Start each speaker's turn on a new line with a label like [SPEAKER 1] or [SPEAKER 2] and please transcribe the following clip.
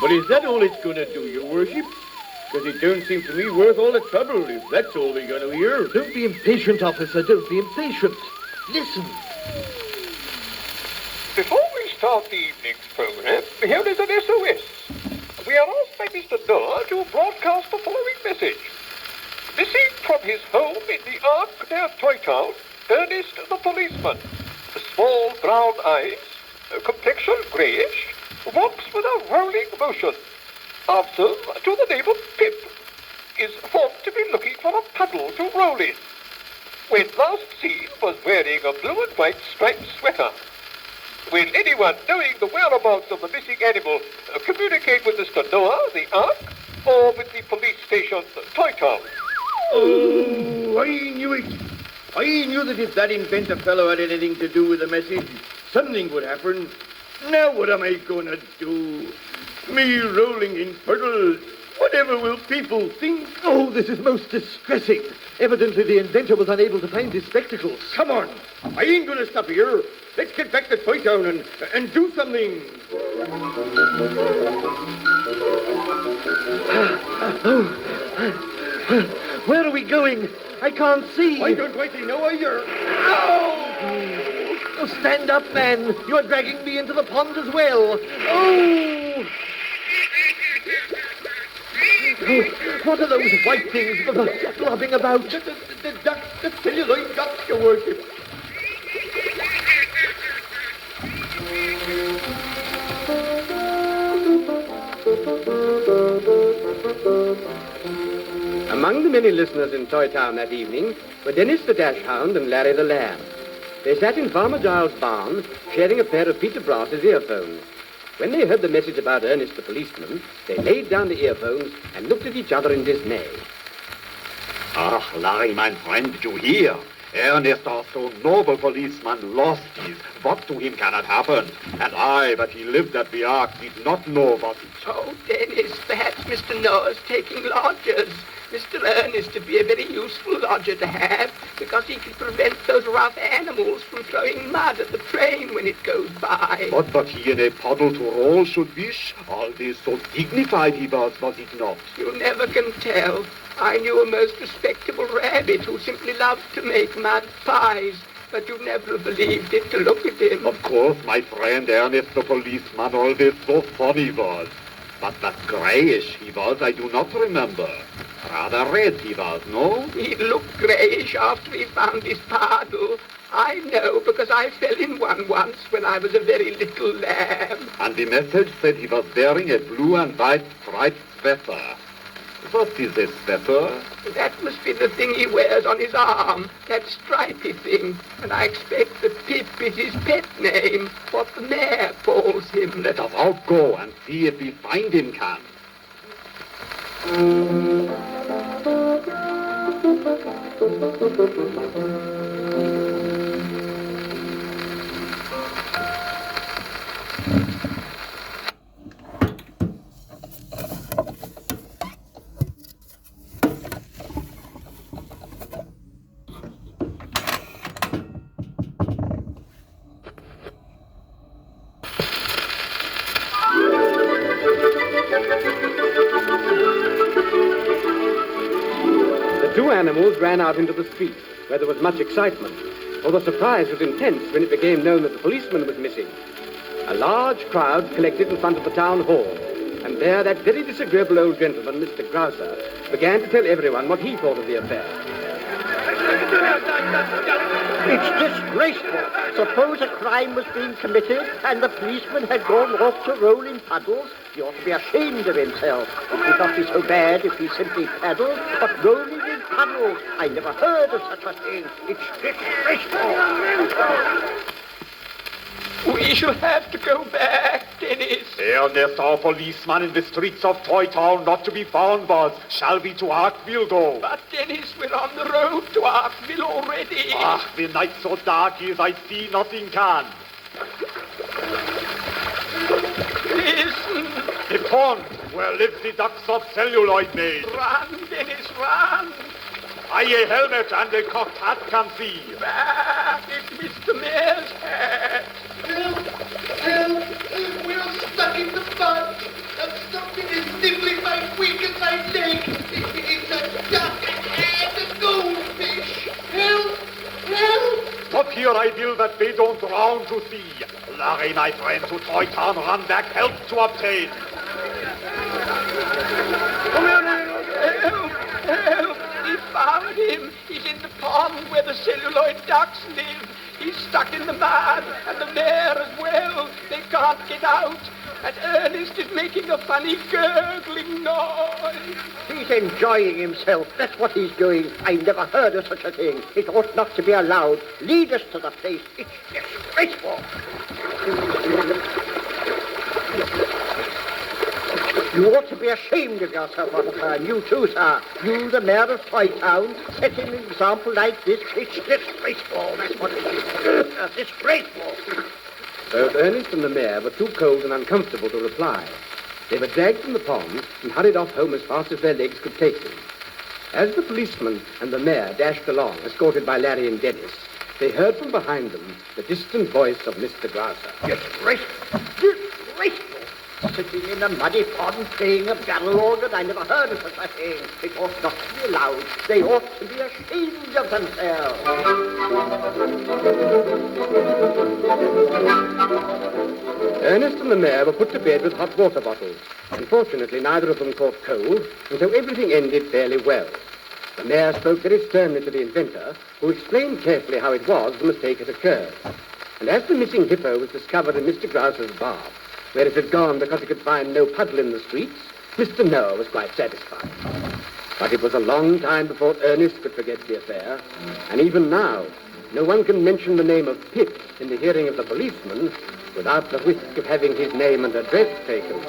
[SPEAKER 1] But is that all it's going to do, your worship? Because it don't seem to me worth all the trouble, if that's all we're going to hear.
[SPEAKER 2] Don't be impatient, officer. Don't be impatient. Listen.
[SPEAKER 3] Before we start the evening's program, here is an SOS. We are asked by Mr. Noah to broadcast the following message. Missing from his home in the Ark near TOYTOWN, Ernest the policeman. Small brown eyes, complexion greyish, walks with a rolling motion. Answer to the name of Pip. Is thought to be looking for a puddle to roll in. When last seen was wearing a blue and white striped sweater. Will anyone knowing the whereabouts of the missing animal communicate with Mr. Noah, the Ark, or with the police station, TOYTOWN?
[SPEAKER 1] Oh, I knew it. I knew that if that inventor fellow had anything to do with the message, something would happen. Now what am I going to do? Me rolling in puddles. Whatever will people think?
[SPEAKER 2] Oh, this is most distressing. Evidently the inventor was unable to find his spectacles.
[SPEAKER 1] Come on. I ain't going to stop here. Let's get back to TOYTOWN and do something.
[SPEAKER 2] Where are we going? I can't see.
[SPEAKER 1] I don't rightly know either.
[SPEAKER 2] Oh, stand up, man. You're dragging me into the pond as well. Oh! What are those white things flopping about?
[SPEAKER 1] The duck, the celluloid duck, your worship.
[SPEAKER 4] Among the many listeners in TOYTOWN that evening were Dennis the Dash Hound and Larry the Lamb. They sat in Farmer Giles' barn, sharing a pair of Peter Brass's earphones. When they heard the message about Ernest the policeman, they laid down the earphones and looked at each other in dismay.
[SPEAKER 5] Ach, Larry, mein friend, did you hear? Ernest, our so noble policeman, lost his. What to him cannot happen. And I, that he lived at the Ark, did not know what it...
[SPEAKER 6] Oh, Dennis, perhaps Mr. Noah's taking lodgers. Mr. Ernest would be a very useful lodger to have, because he can prevent those rough animals from throwing mud at the train when it goes by.
[SPEAKER 5] But he in a puddle to roll should wish. All this so dignified he was it not?
[SPEAKER 6] You never can tell. I knew a most respectable rabbit who simply loved to make mud pies, but you'd never have believed it to look at him.
[SPEAKER 5] Of course, my friend Ernest the policeman always so funny was. But that greyish he was, I do not remember. Rather red he was, no?
[SPEAKER 6] He looked greyish after he found his paddle. I know, because I fell in one once when I was a very little lamb.
[SPEAKER 5] And the message said he was wearing a blue and white striped sweater. What is a sweater?
[SPEAKER 6] That must be the thing he wears on his arm, that stripy thing. And I expect that Pip is his pet name, what the mayor calls him.
[SPEAKER 5] Let us all go and see if we find him can.
[SPEAKER 4] The two animals ran out into the street, where there was much excitement, for the surprise was intense when it became known that the policeman was missing. A large crowd collected in front of the town hall, and there that very disagreeable old gentleman, Mr. Grouser, began to tell everyone what he thought of the affair.
[SPEAKER 7] It's disgraceful. Suppose a crime was being committed and the policeman had gone off to roll in puddles. He ought to be ashamed of himself. It would not be so bad if he simply paddled, but rolling in puddles. I never heard of such a thing. It's disgraceful.
[SPEAKER 6] We shall have to go back, Dennis.
[SPEAKER 5] Ernest, our policeman in the streets of TOYTOWN, not to be found was. Shall we to Arkville go?
[SPEAKER 6] But, Dennis, we're on the road to Arkville already.
[SPEAKER 5] Ah, the night so dark is, I see nothing can.
[SPEAKER 6] Listen.
[SPEAKER 5] The pond, where live the ducks of celluloid made.
[SPEAKER 6] Run, Dennis, run.
[SPEAKER 5] I a helmet and a cocked hat can see.
[SPEAKER 6] Back, it's Mr. Mayor's hat.
[SPEAKER 2] Help! Help! We're stuck in the mud. That's the
[SPEAKER 6] my leg! It's a duck and a goldfish! Help! Help!
[SPEAKER 5] Stop here, I will, that they don't drown to sea. Larry, my friend, to TOYTOWN, run back, help to obtain.
[SPEAKER 6] Help! Help! We found him. He's in the pond where the celluloid ducks live. He's stuck in the mud, and the mayor as well. They can't get out. And Ernest is making a funny gurgling noise.
[SPEAKER 7] He's enjoying himself. That's what he's doing. I never heard of such a thing. It ought not to be allowed. Lead us to the place. It's disgraceful. You ought to be ashamed of yourself, Officer, and you too, sir. You, the mayor of TOYTOWN, setting an example like this. It's disgraceful. That's what it is. Disgraceful.
[SPEAKER 4] Both Ernest and the mayor were too cold and uncomfortable to reply. They were dragged from the pond and hurried off home as fast as their legs could take them. As the policeman and the mayor dashed along, escorted by Larry and Dennis, they heard from behind them the distant voice of Mr. Grouser.
[SPEAKER 7] Disgraceful. Disgraceful. Sitting in a muddy pond playing a barrel organ. I never heard of such a thing. It ought not to be allowed. They ought to be ashamed of themselves.
[SPEAKER 4] Ernest and the mayor were put to bed with hot water bottles. Unfortunately, neither of them caught cold, and so everything ended fairly well. The mayor spoke very sternly to the inventor, who explained carefully how it was the mistake had occurred. And as the missing hippo was discovered in Mr. Grouser's bath, where it had gone because he could find no puddle in the streets, Mr. Noah was quite satisfied. But it was a long time before Ernest could forget the affair, and even now, no one can mention the name of Pip in the hearing of the policeman without the risk of having his name and address taken.